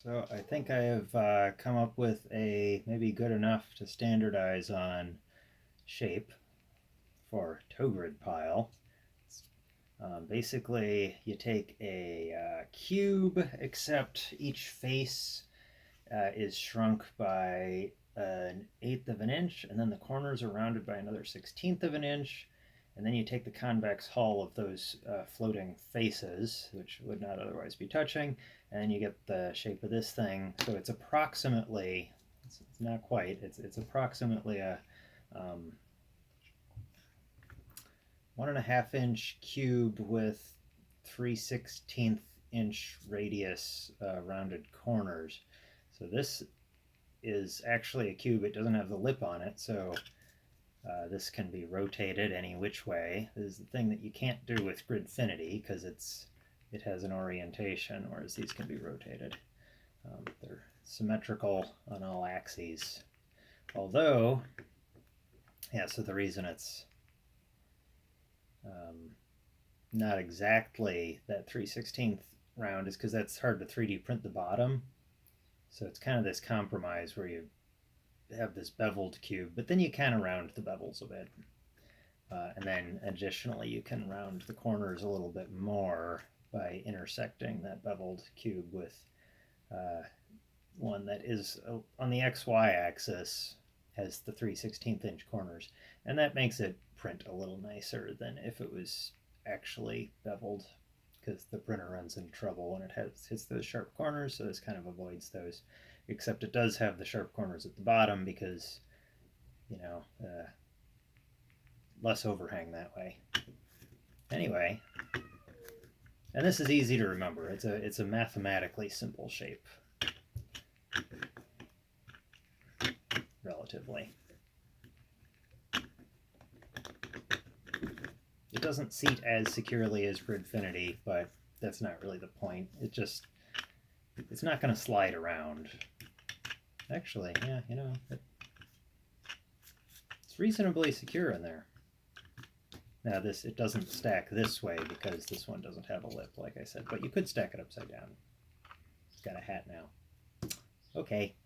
So I think I have come up with a maybe good enough to standardize on shape for TOGridPile. Basically, you take a cube, except each face is shrunk by an eighth of an inch, and then the corners are rounded by another 16th of an inch. And then you take the convex hull of those floating faces, which would not otherwise be touching, and then you get the shape of this thing. So it's approximately, it's not quite, it's approximately a 1.5 inch cube with 3/16 inch radius rounded corners. So this is actually a cube. It doesn't have the lip on it, so this can be rotated any which way. This is the thing that you can't do with Gridfinity because it has an orientation, whereas these can be rotated. They're symmetrical on all axes. Although, yeah, so the reason it's not exactly that 3/16 round is because that's hard to 3D print the bottom. So it's kind of this compromise where you have this beveled cube, but then you kind of round the bevels a bit. And then additionally, you can round the corners a little bit more by intersecting that beveled cube with one that is on the XY axis, has the 3/16 inch corners. And that makes it print a little nicer than if it was actually beveled, because the printer runs into trouble when it hits those sharp corners, so this kind of avoids those. Except it does have the sharp corners at the bottom because, less overhang that way. Anyway, and this is easy to remember. It's a mathematically simple shape, relatively. It doesn't seat as securely as Gridfinity, but that's not really the point. It's not going to slide around. Actually, yeah, it's reasonably secure in there. Now it doesn't stack this way because this one doesn't have a lip, like I said, but you could stack it upside down. It's got a hat now. Okay.